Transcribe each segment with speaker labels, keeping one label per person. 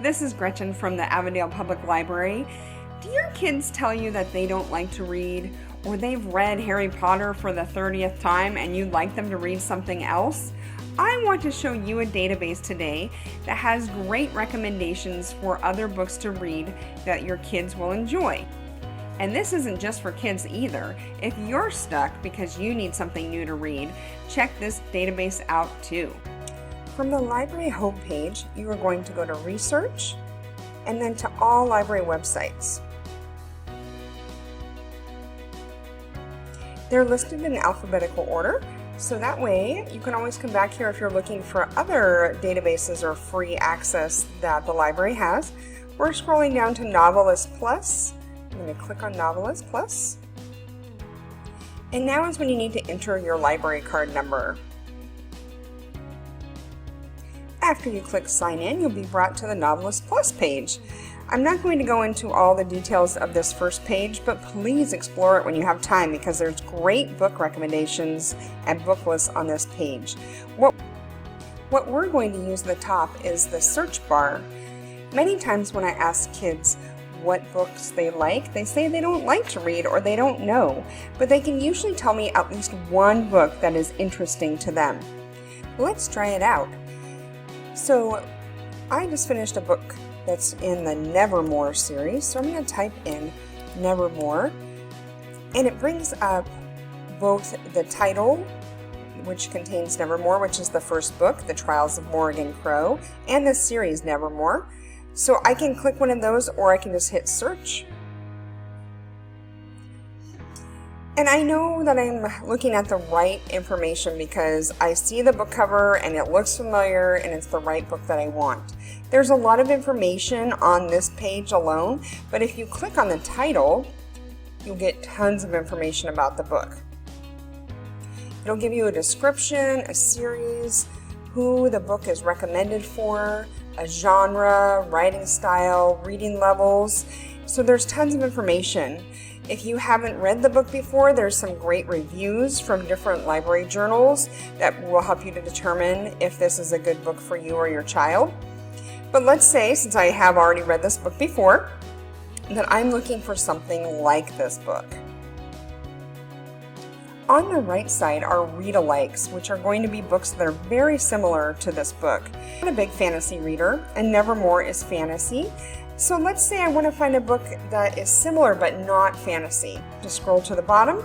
Speaker 1: This is Gretchen from the Avondale Public Library. Do your kids tell you that they don't like to read, or they've read Harry Potter for the 30th time and you'd like them to read something else? I want to show you a database today that has great recommendations for other books to read that your kids will enjoy. And this isn't just for kids either. If you're stuck because you need something new to read, check this database out too. From the library homepage, you are going to go to Research and then to All Library Websites. They're listed in alphabetical order, so that way you can always come back here if you're looking for other databases or free access that the library has. We're scrolling down to Novelist Plus. I'm going to click on Novelist Plus. And now is when you need to enter your library card number. After you click Sign In, you'll be brought to the Novelist Plus page. I'm not going to go into all the details of this first page, but please explore it when you have time because there's great book recommendations and book lists on this page. What we're going to use at the top is the search bar. Many times when I ask kids what books they like, they say they don't like to read or they don't know, but they can usually tell me at least one book that is interesting to them. Let's try it out. So I just finished a book that's in the Nevermore series, so I'm going to type in Nevermore, and it brings up both the title, which contains Nevermore, which is the first book, The Trials of Morrigan Crow, and the series Nevermore. So I can click one of those, or I can just hit search. And I know that I'm looking at the right information because I see the book cover and it looks familiar and it's the right book that I want. There's a lot of information on this page alone, but if you click on the title, you'll get tons of information about the book. It'll give you a description, a series, who the book is recommended for, a genre, writing style, reading levels. So there's tons of information. If you haven't read the book before, there's some great reviews from different library journals that will help you to determine if this is a good book for you or your child. But let's say, since I have already read this book before, that I'm looking for something like this book. On the right side are read-alikes, which are going to be books that are very similar to this book. I'm a big fantasy reader, and Nevermore is fantasy. So let's say I want to find a book that is similar but not fantasy. Just scroll to the bottom.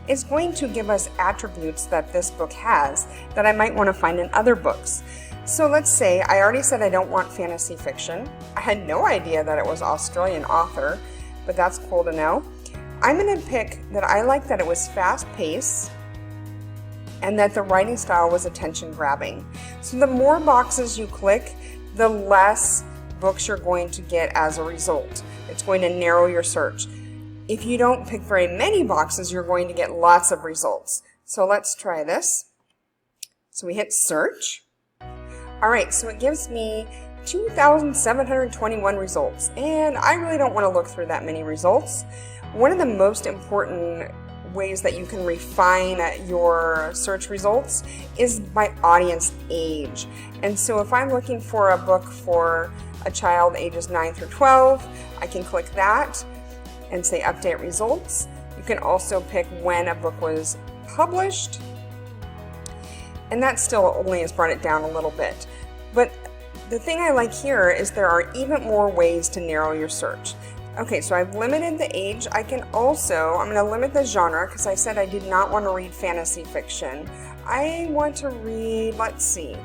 Speaker 1: It's going to give us attributes that this book has that I might want to find in other books. So let's say I already said I don't want fantasy fiction. I had no idea that it was an Australian author, but that's cool to know. I'm going to pick that I like that it was fast-paced and that the writing style was attention-grabbing. So the more boxes you click, the less books you're going to get as a result. It's going to narrow your search. If you don't pick very many boxes, you're going to get lots of results. So let's try this. So we hit search. All right, so it gives me 2,721 results, and I really don't want to look through that many results. One of the most important ways that you can refine your search results is by audience age. And so if I'm looking for a book for a child ages 9 through 12, I can click that and say update results. You can also pick when a book was published, and that still only has brought it down a little bit. But the thing I like here is there are even more ways to narrow your search. Okay, so I've limited the age. I'm going to limit the genre because I said I did not want to read fantasy fiction. I want to read, let's see,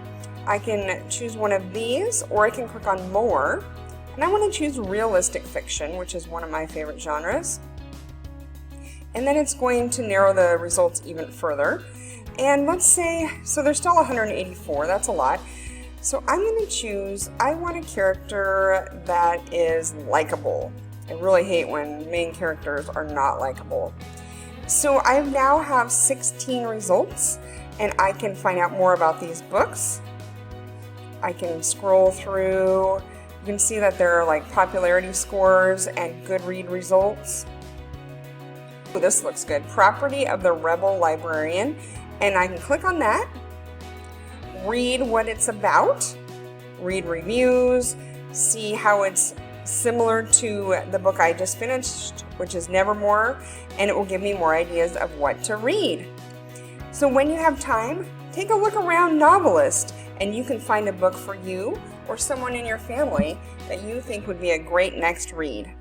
Speaker 1: I can choose one of these, or I can click on more, and I want to choose realistic fiction, which is one of my favorite genres. And then it's going to narrow the results even further. And let's say, so there's still 184, that's a lot. So I'm going to choose, I want a character that is likable. I really hate when main characters are not likable. So I now have 16 results, and I can find out more about these books. I can scroll through. You can see that there are like popularity scores and Goodread results. This looks good. Property of the Rebel Librarian, and I can click on that, read what it's about, read reviews, see how it's similar to the book I just finished, which is Nevermore, and it will give me more ideas of what to read. So when you have time, take a look around Novelist, and you can find a book for you or someone in your family that you think would be a great next read.